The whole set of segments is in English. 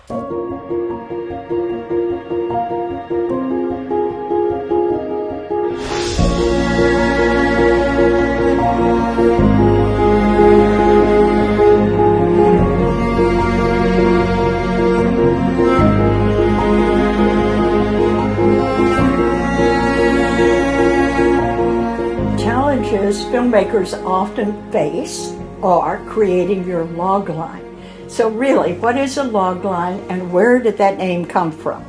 Challenges filmmakers often face are creating your log line. So really, what is a log line and where did that name come from?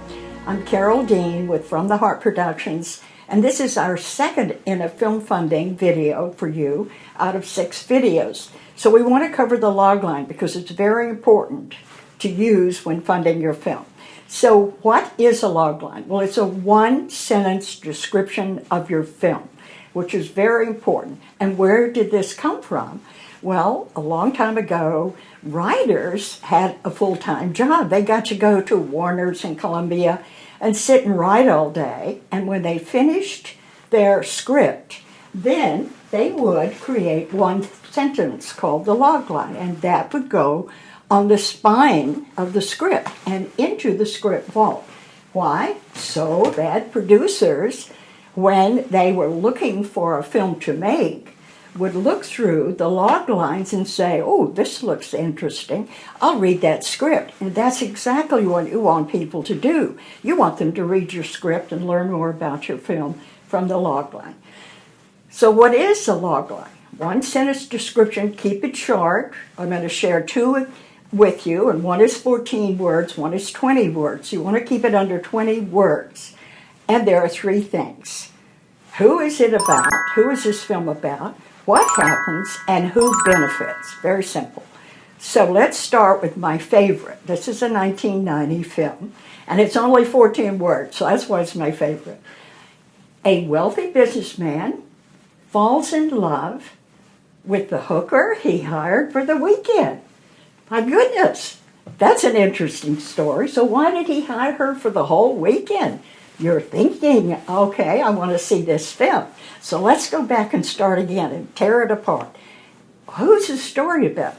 I'm Carole Dean with From the Heart Productions, and this is our second in a film funding video for you out of 6 videos. So we want to cover the log line because it's very important to use when funding your film. So what is a log line? Well, it's a one-sentence description of your film, which is very important. And where did this come from? Well, a long time ago, writers had a full-time job. They got to go to Warner's and Columbia and sit and write all day. And when they finished their script, then they would create one sentence called the log line, and that would go on the spine of the script and into the script vault. Why? So that producers, when they were looking for a film to make, would look through the log lines and say, oh, this looks interesting. I'll read that script. And that's exactly what you want people to do. You want them to read your script and learn more about your film from the log line. So what is the log line? One sentence description, keep it short. I'm going to share 2 with you, and one is 14 words, one is 20 words. You want to keep it under 20 words. And there are 3 things. Who is it about? Who is this film about? What happens? And who benefits? Very simple. So let's start with my favorite. This is a 1990 film, and it's only 14 words, so that's why it's my favorite. A wealthy businessman falls in love with the hooker he hired for the weekend. My goodness, that's an interesting story. So why did he hire her for the whole weekend? You're thinking, okay, I want to see this film. So let's go back and start again and tear it apart. Who's the story about?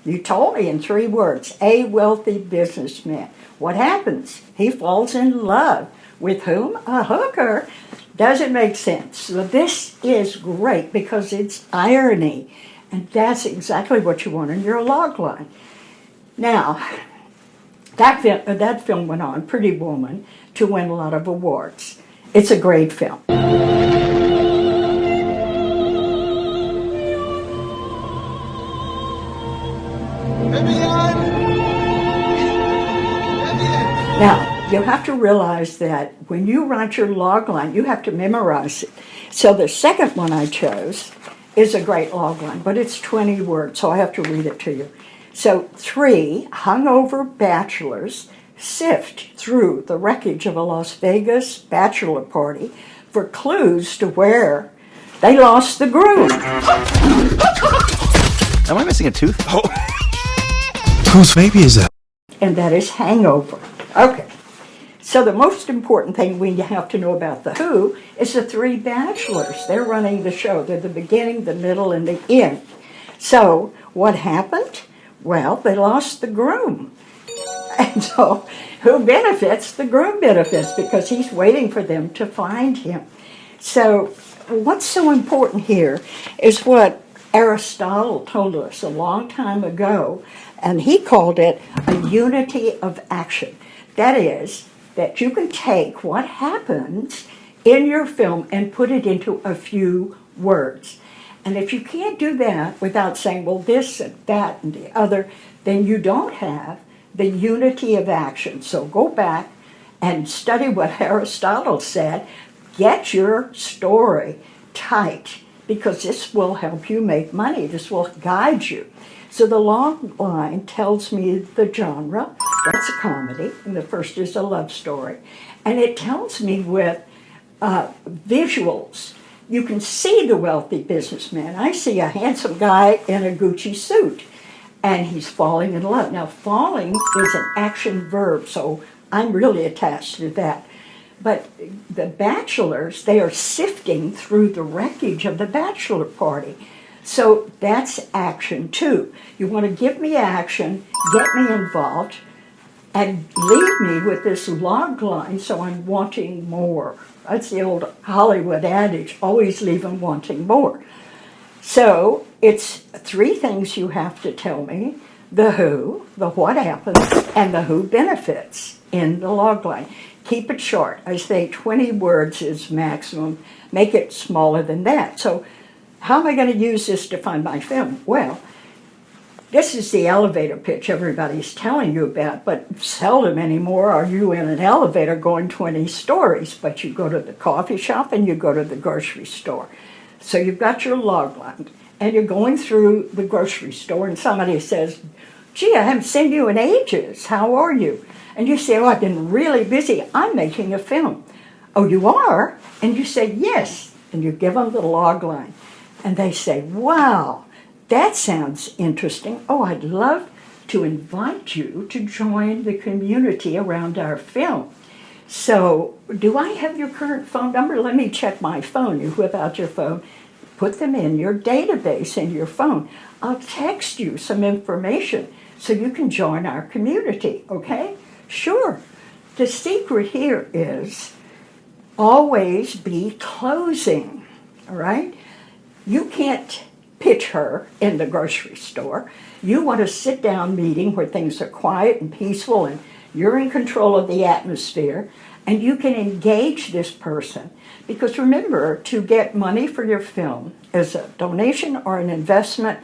You told me in 3 words, a wealthy businessman. What happens? He falls in love. With whom? A hooker. Doesn't make sense. So this is great because it's irony. And that's exactly what you want in your log line. Now, that film went on, Pretty Woman, to win a lot of awards. It's a great film. Now, you have to realize that when you write your log line, you have to memorize it. So the second one I chose is a great log line, but it's 20 words, so I have to read it to you. So 3 hungover bachelors sift through the wreckage of a Las Vegas bachelor party for clues to where they lost the groom. Am I missing a tooth? Oh. Whose baby is that? And that is hangover. Okay. So the most important thing we have to know about The Who is the 3 bachelors. They're running the show. They're the beginning, the middle, and the end. So what happened? Well, they lost the groom. And so who benefits? The groom benefits because he's waiting for them to find him. So what's so important here is what Aristotle told us a long time ago, and he called it a unity of action. That is, that you can take what happens in your film and put it into a few words. And if you can't do that without saying, well, this and that and the other, then you don't have the unity of action. So go back and study what Aristotle said. Get your story tight, because this will help you make money. This will guide you. So the log line tells me the genre. That's a comedy, and the first is a love story. And it tells me with visuals. You can see the wealthy businessman. I see a handsome guy in a Gucci suit, and he's falling in love. Now, falling is an action verb, so I'm really attached to that. But the bachelors, they are sifting through the wreckage of the bachelor party. So that's action too. You want to give me action, get me involved, and leave me with this log line, so I'm wanting more. That's the old Hollywood adage, always leave them wanting more. So it's 3 things you have to tell me: the who, the what happens, and the who benefits in the log line. Keep it short. I say 20 words is maximum. Make it smaller than that. So how am I going to use this to find my film? Well, this is the elevator pitch everybody's telling you about, but seldom anymore are you in an elevator going 20 stories, but you go to the coffee shop and you go to the grocery store. So you've got your log line, and you're going through the grocery store, and somebody says, gee, I haven't seen you in ages. How are you? And you say, oh, I've been really busy. I'm making a film. Oh, you are? And you say, yes. And you give them the log line. And they say, wow, that sounds interesting. Oh, I'd love to invite you to join the community around our film. So, do I have your current phone number? Let me check my phone. You whip out your phone, put them in your database in your phone. I'll text you some information so you can join our community, okay? Sure. The secret here is always be closing, all right? You can't pitch her in the grocery store. You want a sit-down meeting where things are quiet and peaceful and you're in control of the atmosphere and you can engage this person. Because remember, to get money for your film as a donation or an investment,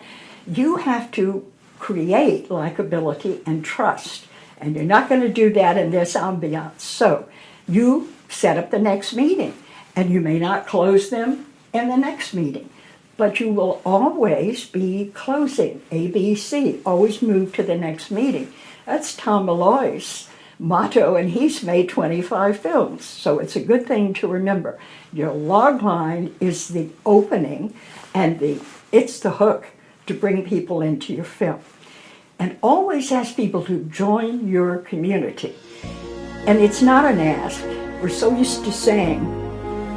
you have to create likability and trust. And you're not going to do that in this ambiance. So you set up the next meeting, and you may not close them in the next meeting, but you will always be closing, ABC, always move to the next meeting. That's Tom Malloy's motto, and he's made 25 films, so it's a good thing to remember. Your log line is the opening, and it's the hook to bring people into your film. And always ask people to join your community. And it's not an ask. We're so used to saying,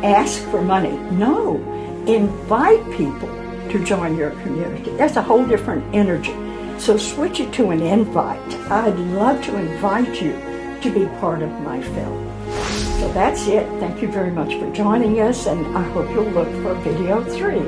ask for money. No, invite people to join your community. That's a whole different energy. So switch it to an invite. I'd love to invite you to be part of my film. So that's it. Thank you very much for joining us, and I hope you'll look for video 3.